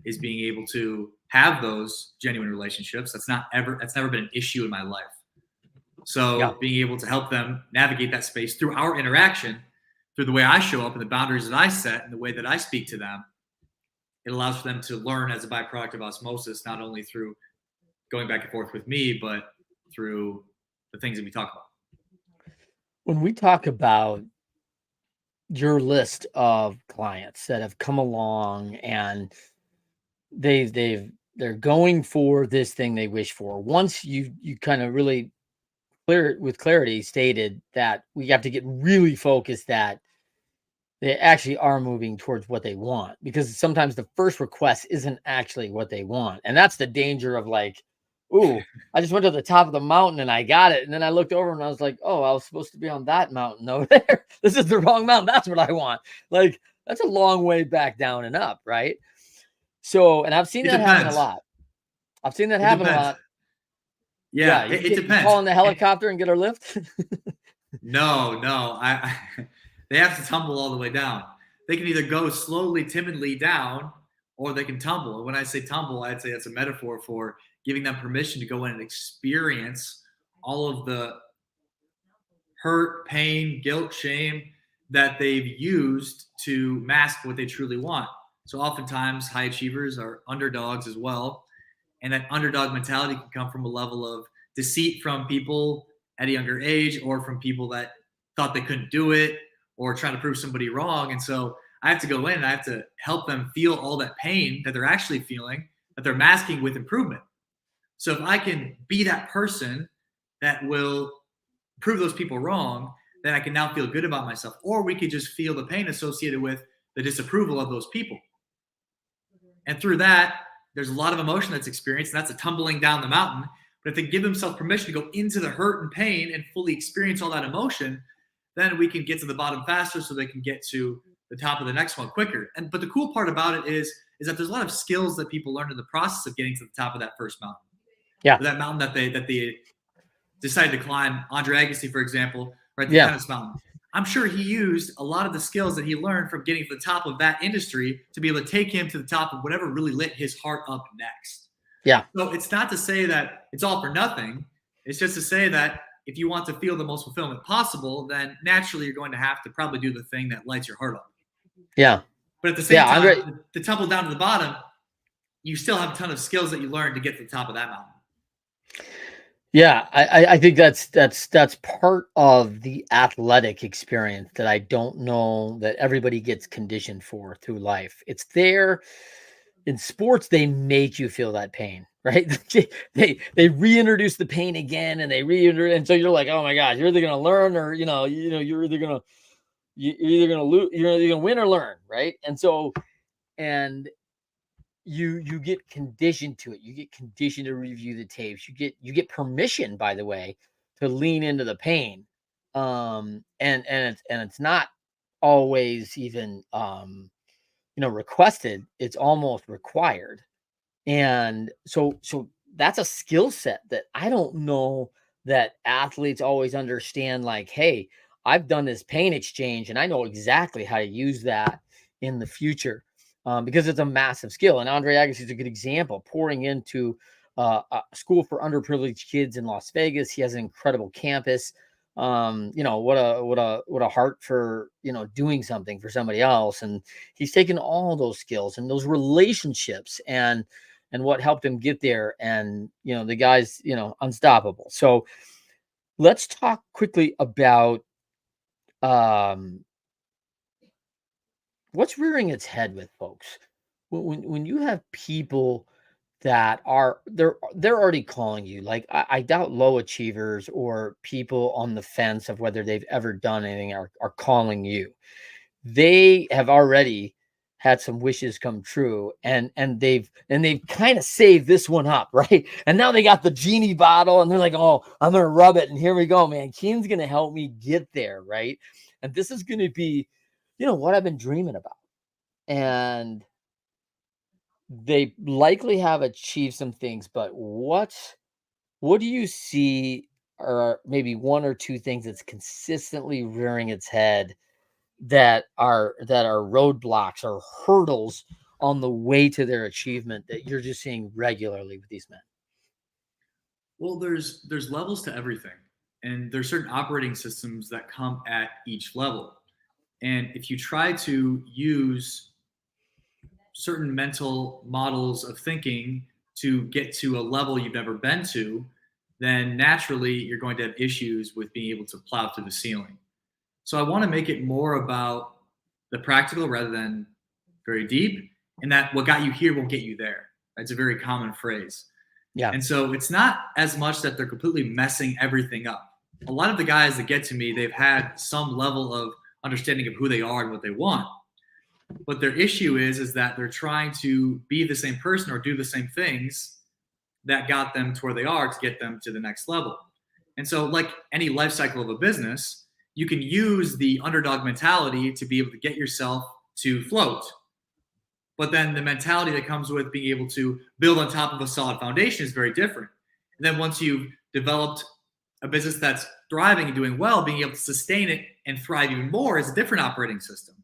is being able to have those genuine relationships. That's never been an issue in my life. So being able to help them navigate that space through our interaction, through the way I show up and the boundaries that I set and the way that I speak to them, it allows for them to learn as a byproduct of osmosis, not only through going back and forth with me, but through the things that we talk about. When we talk about your list of clients that have come along and they're going for this thing they wish for, once you kind of really with clarity stated that we have to get really focused that they actually are moving towards what they want, because sometimes the first request isn't actually what they want. And that's the danger of like, ooh, I just went to the top of the mountain and I got it. And then I looked over and I was like, oh, I was supposed to be on that mountain over there. This is the wrong mountain. That's what I want. Like, that's a long way back down and up, right? So, and I've seen that happen a lot. I've seen that happen a lot. Yeah, it depends. Call in the helicopter and get our lift? No. They have to tumble all the way down. They can either go slowly, timidly down, or they can tumble. And when I say tumble, I'd say that's a metaphor for giving them permission to go in and experience all of the hurt, pain, guilt, shame that they've used to mask what they truly want. So oftentimes high achievers are underdogs as well. And that underdog mentality can come from a level of deceit from people at a younger age, or from people that thought they couldn't do it, or trying to prove somebody wrong. And so I have to go in and I have to help them feel all that pain that they're actually feeling, that they're masking with improvement. So if I can be that person that will prove those people wrong, then I can now feel good about myself. Or we could just feel the pain associated with the disapproval of those people. And through that, there's a lot of emotion that's experienced, and that's a tumbling down the mountain. But if they give themselves permission to go into the hurt and pain and fully experience all that emotion, then we can get to the bottom faster so they can get to the top of the next one quicker. But the cool part about it is that there's a lot of skills that people learn in the process of getting to the top of that first mountain. Yeah. Or that mountain that they decided to climb. Andre Agassi, for example, right at the tennis mountain. I'm sure he used a lot of the skills that he learned from getting to the top of that industry to be able to take him to the top of whatever really lit his heart up next. Yeah. So it's not to say that it's all for nothing. It's just to say that if you want to feel the most fulfillment possible, then naturally you're going to have to probably do the thing that lights your heart up. Yeah. But at the same Yeah. time, to tumble down to the bottom, you still have a ton of skills that you learn to get to the top of that mountain. Yeah, I think that's part of the athletic experience that I don't know that everybody gets conditioned for through life. It's there in sports, they make you feel that pain, right? They reintroduce the pain again and they reintroduce, and so you're like, oh my gosh, you're either gonna learn or you're either gonna lose, you're either gonna win or learn, right? And so and you get conditioned to it. You get conditioned to review the tapes. You get permission, by the way, to lean into the pain. And it's not always even requested. It's almost required. And so that's a skill set that I don't know that athletes always understand, like, hey, I've done this pain exchange and I know exactly how to use that in the future, because it's a massive skill. And Andre Agassi is a good example, pouring into a school for underprivileged kids in Las Vegas. He has an incredible campus. What a heart for doing something for somebody else. And he's taken all those skills and those relationships and what helped him get there. And the guy's unstoppable. So let's talk quickly about um what's rearing its head with folks when you have people that they're already calling you. Like, I doubt low achievers or people on the fence of whether they've ever done anything are calling you. They have already had some wishes come true, and they've kind of saved this one up, right? And now they got the Genie bottle and they're like, oh, I'm gonna rub it and here we go, man. Keyen's gonna help me get there, right? And this is gonna be what I've been dreaming about. And they likely have achieved some things, but what do you see are maybe one or two things that's consistently rearing its head that are roadblocks or hurdles on the way to their achievement that you're just seeing regularly with these men? Well, there's levels to everything, and there's certain operating systems that come at each level. And if you try to use certain mental models of thinking to get to a level you've never been to, then naturally you're going to have issues with being able to plow through the ceiling. So I want to make it more about the practical rather than very deep, and that what got you here won't get you there. That's a very common phrase. Yeah. And so it's not as much that they're completely messing everything up. A lot of the guys that get to me, they've had some level of understanding of who they are and what they want. But their issue is that they're trying to be the same person or do the same things that got them to where they are to get them to the next level. And so, like any life cycle of a business, you can use the underdog mentality to be able to get yourself to float. But then the mentality that comes with being able to build on top of a solid foundation is very different. And then once you've developed a business that's thriving and doing well, being able to sustain it and thrive even more is a different operating system.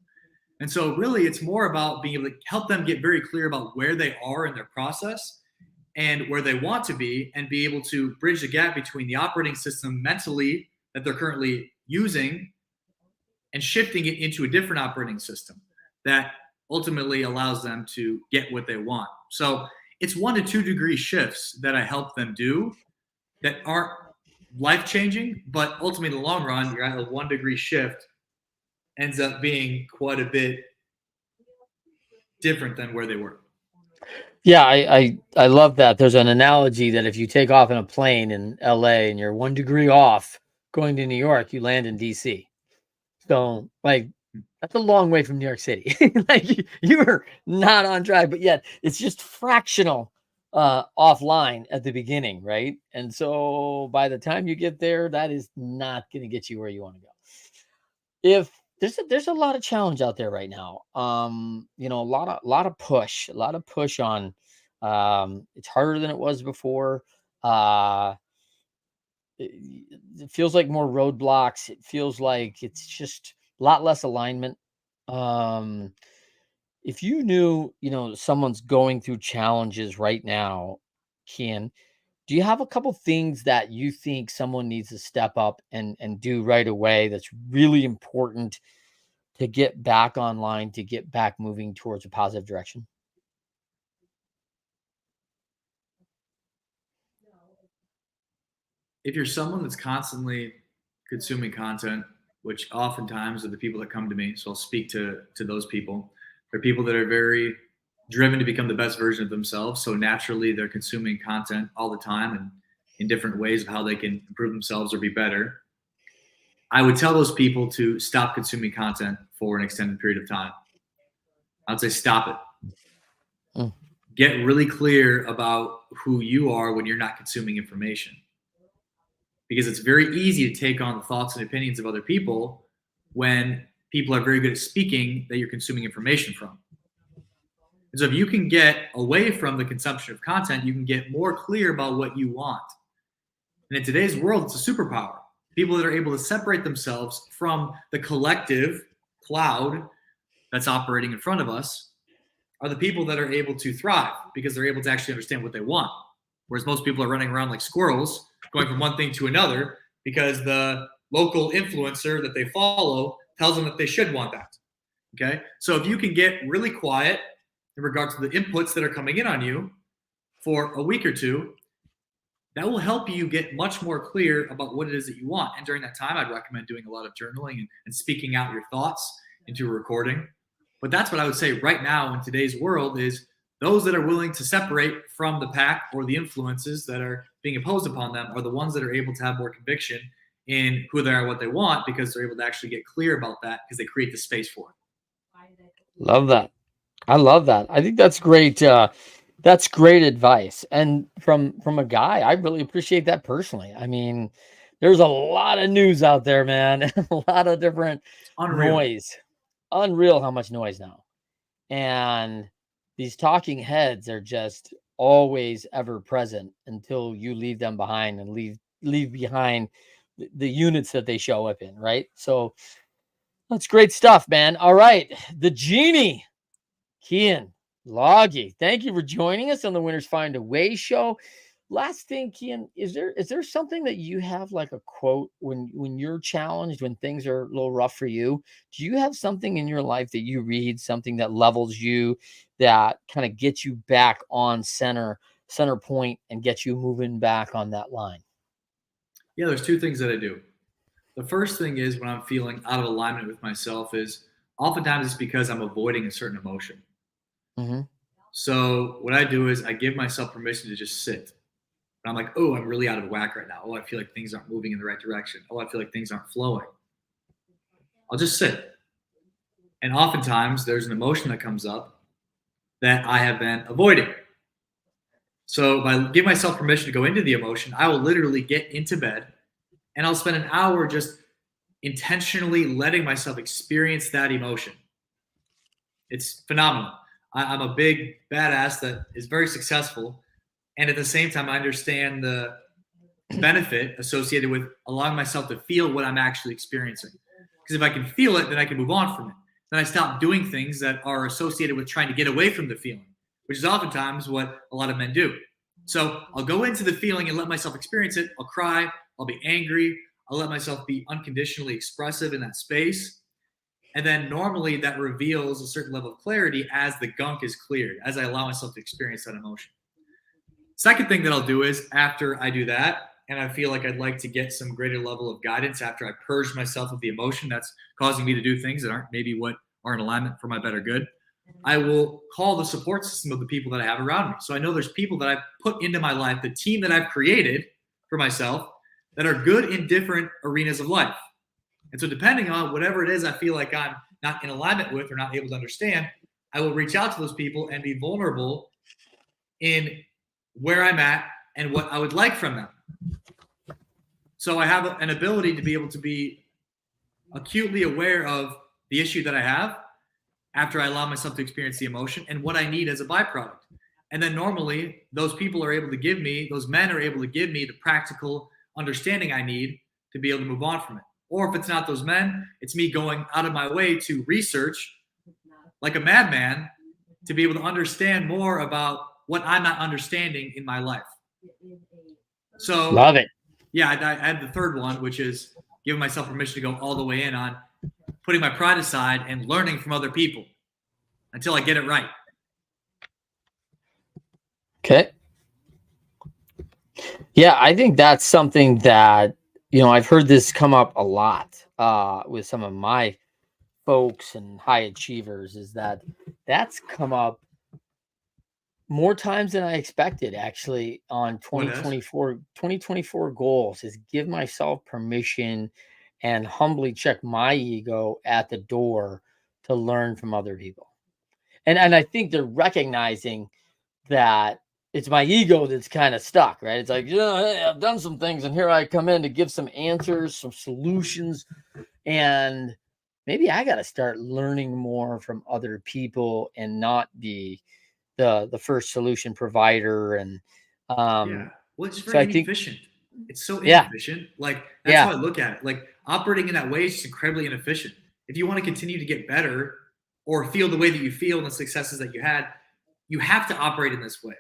And so really it's more about being able to help them get very clear about where they are in their process and where they want to be, and be able to bridge the gap between the operating system mentally that they're currently using and shifting it into a different operating system that ultimately allows them to get what they want. So it's 1 to 2 degree shifts that I help them do that aren't life changing, but ultimately in the long run, you're at a 1 degree shift ends up being quite a bit different than where they were. Yeah, I love that. There's an analogy that if you take off in a plane in LA and you're 1 degree off going to New York, you land in DC. So, like, that's a long way from New York City. Like, you were not on track, but yet it's just fractional offline at the beginning, right? And so by the time you get there, that is not going to get you where you want to go. If there's a lot of challenge out there right now. A lot of push on. It's harder than it was before. Uh, it feels like more roadblocks. It feels like it's just a lot less alignment. Um, if you knew, someone's going through challenges right now, Keyen, do you have a couple things that you think someone needs to step up and do right away that's really important to get back online, to get back moving towards a positive direction? If you're someone that's constantly consuming content, which oftentimes are the people that come to me, so I'll speak to those people. They're people that are very driven to become the best version of themselves. So naturally, they're consuming content all the time and in different ways of how they can improve themselves or be better. I would tell those people to stop consuming content for an extended period of time. I'd say stop it. Mm. Get really clear about who you are when you're not consuming information. Because it's very easy to take on the thoughts and opinions of other people when people are very good at speaking that you're consuming information from. And so if you can get away from the consumption of content, you can get more clear about what you want. And in today's world, it's a superpower. People that are able to separate themselves from the collective cloud that's operating in front of us are the people that are able to thrive because they're able to actually understand what they want. Whereas most people are running around like squirrels, going from one thing to another because the local influencer that they follow tells them that they should want that. Okay. So if you can get really quiet in regards to the inputs that are coming in on you for a week or two, that will help you get much more clear about what it is that you want. And during that time, I'd recommend doing a lot of journaling and speaking out your thoughts into a recording. But that's what I would say right now in today's world is those that are willing to separate from the pack or the influences that are being imposed upon them are the ones that are able to have more conviction in who they are, what they want, because they're able to actually get clear about that because they create the space for it. Love that. I love that. I think that's great. That's great advice. And from a guy, I really appreciate that personally. I mean, there's a lot of news out there, man. A lot of different Unreal. noise. Unreal how much noise now. And these talking heads are just always ever present until you leave them behind and leave behind the units that they show up in, right? So that's great stuff, man. All right. The Genie, Keyen, Lage, thank you for joining us on the Winners Find a Way show. Last thing, Keyen, is there something that you have like a quote when you're challenged, when things are a little rough for you? Do you have something in your life that you read, something that levels you, that kind of gets you back on center point and gets you moving back on that line? Yeah, there's two things that I do. The first thing is when I'm feeling out of alignment with myself is oftentimes it's because I'm avoiding a certain emotion. Mm-hmm. So what I do is I give myself permission to just sit. And I'm like, oh, I'm really out of whack right now. Oh, I feel like things aren't moving in the right direction. Oh, I feel like things aren't flowing. I'll just sit. And oftentimes there's an emotion that comes up that I have been avoiding. So if I give myself permission to go into the emotion, I will literally get into bed and I'll spend an hour just intentionally letting myself experience that emotion. It's phenomenal. I'm a big badass that is very successful. And at the same time, I understand the benefit associated with allowing myself to feel what I'm actually experiencing. Because if I can feel it, then I can move on from it. Then I stop doing things that are associated with trying to get away from the feeling, which is oftentimes what a lot of men do. So I'll go into the feeling and let myself experience it. I'll cry. I'll be angry. I'll let myself be unconditionally expressive in that space. And then normally that reveals a certain level of clarity as the gunk is cleared, as I allow myself to experience that emotion. Second thing that I'll do is after I do that, and I feel like I'd like to get some greater level of guidance after I purge myself of the emotion that's causing me to do things that aren't maybe what are in alignment for my better good, I will call the support system of the people that I have around me. So I know there's people that I've put into my life, the team that I've created for myself that are good in different arenas of life. And so depending on whatever it is I feel like I'm not in alignment with or not able to understand, I will reach out to those people and be vulnerable in where I'm at and what I would like from them. So I have an ability to be able to be acutely aware of the issue that I have after I allow myself to experience the emotion and what I need as a byproduct. And then normally those people are able to give me, those men are able to give me the practical understanding I need to be able to move on from it. Or if it's not those men, it's me going out of my way to research like a madman to be able to understand more about what I'm not understanding in my life. So Love it. yeah, I had the third one, which is giving myself permission to go all the way in on putting my pride aside and learning from other people until I get it right. Okay. Yeah, I think that's something that, I've heard this come up a lot with some of my folks and high achievers, is that that's come up more times than I expected, actually, on What else? 2024 goals, is give myself permission and humbly check my ego at the door to learn from other people. And I think they're recognizing that it's my ego that's kind of stuck, right? It's like, hey, I've done some things and here I come in to give some answers, some solutions, and maybe I got to start learning more from other people and not be the first solution provider. And Yeah. Well, it's so very I think, inefficient. It's so yeah, inefficient. Like that's how yeah, I look at it. Like operating in that way is just incredibly inefficient. If you want to continue to get better or feel the way that you feel and the successes that you had, you have to operate in this way.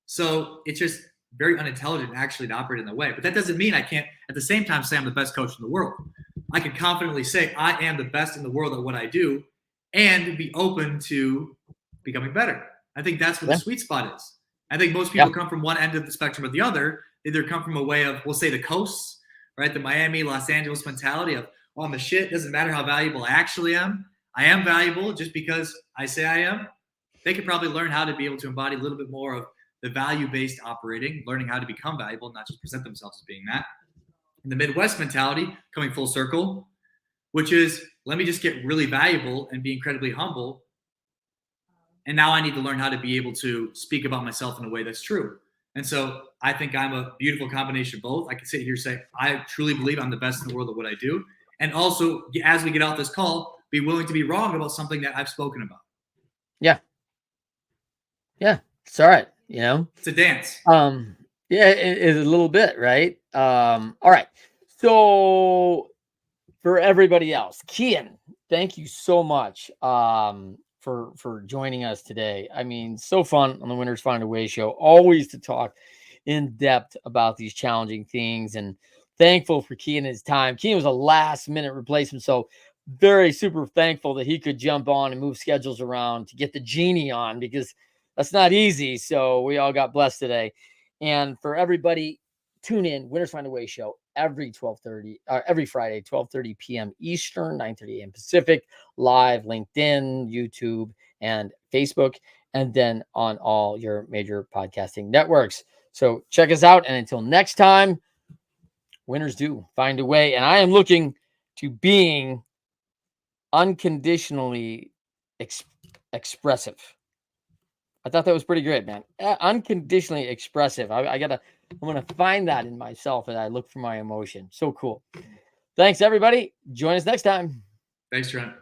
So it's just very unintelligent actually to operate in that way. But that doesn't mean I can't at the same time say I'm the best coach in the world. I can confidently say I am the best in the world at what I do and be open to becoming better. I think that's what yeah, the sweet spot is. I think most yeah, people come from one end of the spectrum or the other. They either come from a way of, we'll say, the coasts, right? The Miami, Los Angeles mentality of, well, I'm the shit. It doesn't matter how valuable I actually am. I am valuable just because I say I am. They could probably learn how to be able to embody a little bit more of the value-based operating, learning how to become valuable, not just present themselves as being that. And the Midwest mentality, coming full circle, which is, let me just get really valuable and be incredibly humble. And now I need to learn how to be able to speak about myself in a way that's true. And so I think I'm a beautiful combination of both. I can sit here and say, I truly believe I'm the best in the world at what I do. And also, as we get off this call, be willing to be wrong about something that I've spoken about. yeah, yeah. It's all right. It's a dance. Yeah, it is a little bit, right? All right. So for everybody else, Keyen, thank you so much for joining us today. I mean, so fun on the Winners Find a Way show, always to talk in depth about these challenging things, and thankful for Keyen his time. Keyen was a last minute replacement, so very super thankful that he could jump on and move schedules around to get the Genie on, because that's not easy. So we all got blessed today. And for everybody, tune in Winners Find a Way show every Friday, 12:30 p.m. Eastern, 9:30 a.m. Pacific, live, LinkedIn, YouTube, and Facebook, and then on all your major podcasting networks. So check us out. And until next time, winners do find a way. And I am looking to being unconditionally expressive. I thought that was pretty great, man. Unconditionally expressive. I'm going to find that in myself as I look for my emotion. So cool. Thanks, everybody. Join us next time. Thanks, Trent.